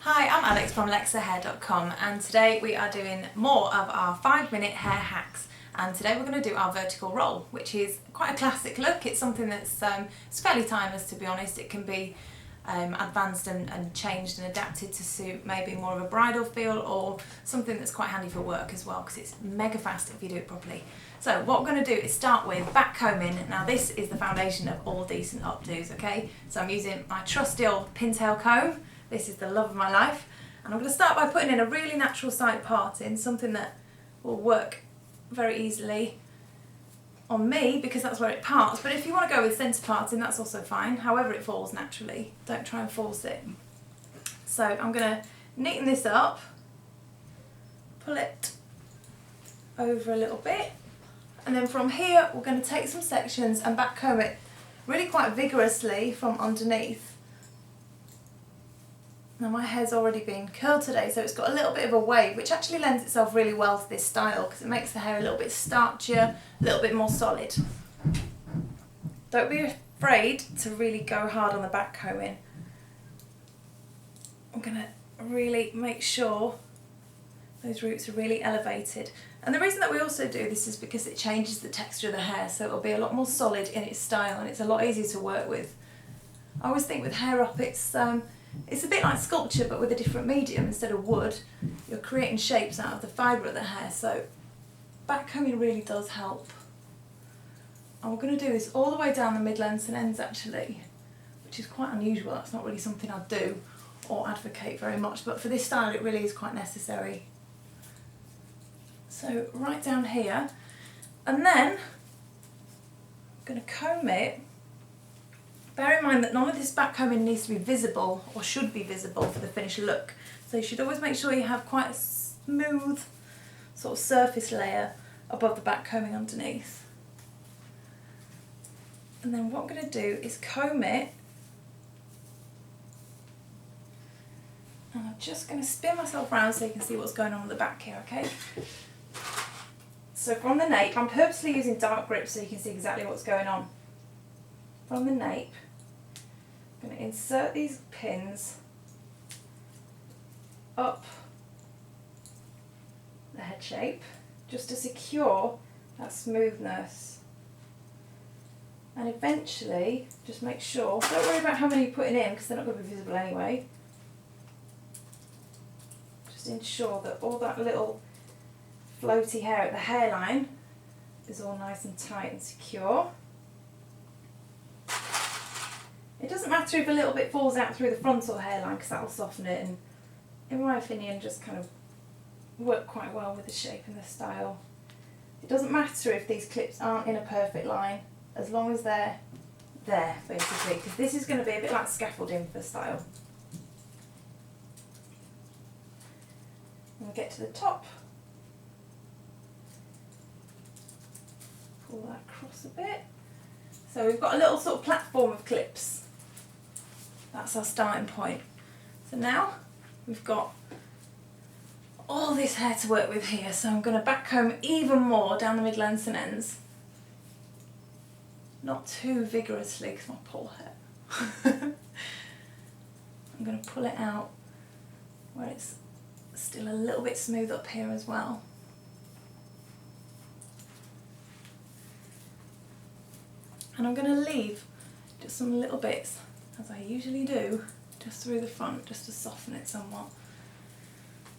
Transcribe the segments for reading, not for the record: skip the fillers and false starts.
Hi, I'm Alex from lexahair.com and today we are doing more of our 5-minute hair hacks, and today we're going to do our vertical roll, which is quite a classic look. It's something that's it's fairly timeless, to be honest. It can be advanced and changed and adapted to suit maybe more of a bridal feel or something that's quite handy for work as well, because it's mega fast if you do it properly. So what we're going to do is start with back combing. Now this is the foundation of all decent updos, okay? So I'm using my trusty old pintail comb. This is the love of my life, and I'm going to start by putting in a really natural side parting, something that will work very easily on me because that's where it parts. But if you want to go with centre parting, that's also fine, however it falls naturally. Don't try and force it. So I'm going to neaten this up, pull it over a little bit, and then from here we're going to take some sections and back comb it really quite vigorously from underneath. Now my hair's already been curled today, so it's got a little bit of a wave, which actually lends itself really well to this style because it makes the hair a little bit starchier, a little bit more solid. Don't be afraid to really go hard on the back combing. I'm going to really make sure those roots are really elevated. And the reason that we also do this is because it changes the texture of the hair, so it'll be a lot more solid in its style and it's a lot easier to work with. I always think with hair up it's a bit like sculpture but with a different medium. Instead of wood, you're creating shapes out of the fibre of the hair, so back combing really does help. And we're going to do this all the way down the mid-lengths and ends actually, which is quite unusual. That's not really something I do or advocate very much, but for this style it really is quite necessary. So right down here, and then I'm going to comb it. Bear in mind that none of this back combing needs to be visible or should be visible for the finished look. So you should always make sure you have quite a smooth sort of surface layer above the back combing underneath. And then what I'm going to do is comb it, and I'm just going to spin myself around so you can see what's going on at the back here, okay? So from the nape, I'm purposely using dark grip so you can see exactly what's going on. From the nape, I'm going to insert these pins up the head shape just to secure that smoothness. And eventually, just make sure, don't worry about how many you're putting in because they're not going to be visible anyway. Just ensure that all that little floaty hair at the hairline is all nice and tight and secure. It doesn't matter if a little bit falls out through the frontal hairline because that will soften it, and in my opinion just kind of work quite well with the shape and the style. It doesn't matter if these clips aren't in a perfect line as long as they're there basically, because this is going to be a bit like scaffolding for style. And we get to the top, pull that across a bit. So we've got a little sort of platform of clips. That's our starting point. So now we've got all this hair to work with here, so I'm going to back comb even more down the mid-lengths and ends. Not too vigorously because my poor hair. I'm going to pull it out where it's still a little bit smooth up here as well. And I'm going to leave just some little bits, as I usually do, just through the front, just to soften it somewhat.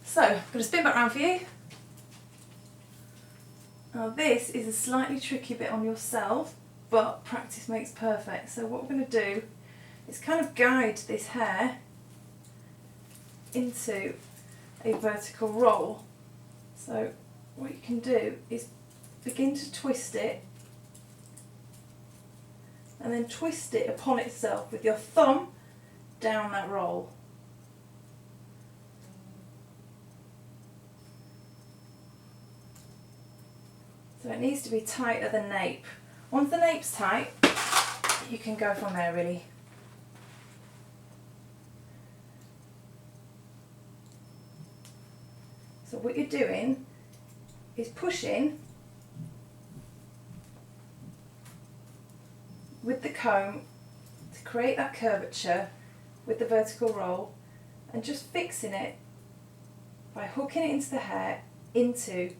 So, I'm going to spin back round for you. Now this is a slightly tricky bit on yourself, but practice makes perfect. So what we're going to do is kind of guide this hair into a vertical roll. So what you can do is begin to twist it, and then twist it upon itself with your thumb down that roll. So it needs to be tight at the nape. Once the nape's tight, you can go from there really. So what you're doing is pushing with the comb to create that curvature with the vertical roll, and just fixing it by hooking it into the hair, into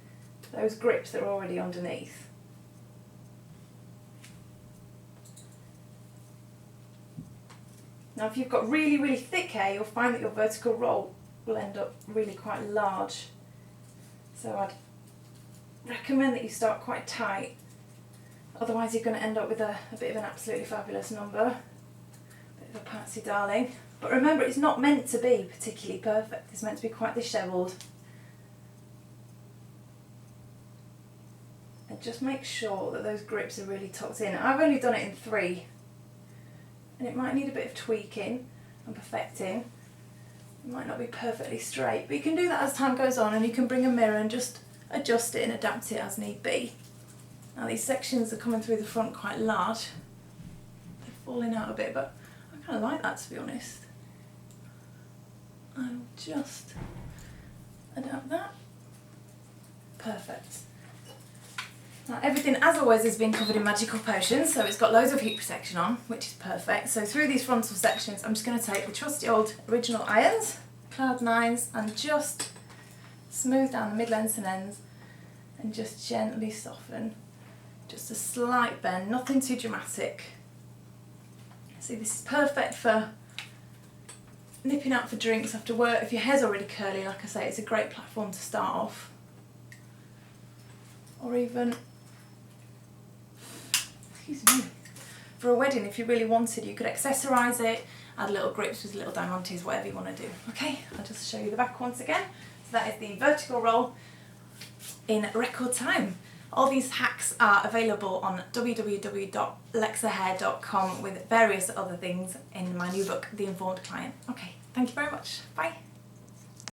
those grips that are already underneath. Now if you've got really, really thick hair, you'll find that your vertical roll will end up really quite large. So I'd recommend that you start quite tight, otherwise you're going to end up with a bit of an absolutely fabulous number, a bit of a Patsy darling. But remember, it's not meant to be particularly perfect, it's meant to be quite dishevelled. And just make sure that those grips are really tucked in. I've only done it in 3, and it might need a bit of tweaking and perfecting. It might not be perfectly straight, but you can do that as time goes on, and you can bring a mirror and just adjust it and adapt it as need be. Now these sections are coming through the front quite large. They're falling out a bit, but I kind of like that, to be honest. I'll just adapt that. Perfect. Now everything, as always, has been covered in magical potions, so it's got loads of heat protection on, which is perfect. So through these frontal sections, I'm just going to take the trusty old original irons, Cloud 9s, and just smooth down the mid-lengths and ends, and just gently soften. Just a slight bend, nothing too dramatic. See, this is perfect for nipping out for drinks after work. If your hair's already curly, like I say, it's a great platform to start off. Or even, excuse me, for a wedding, if you really wanted, you could accessorise it, add little grips with little diamantes, whatever you want to do. Okay, I'll just show you the back once again. So that is the vertical roll in record time. All these hacks are available on www.lexahair.com with various other things in my new book, The Informed Client. Okay, thank you very much. Bye.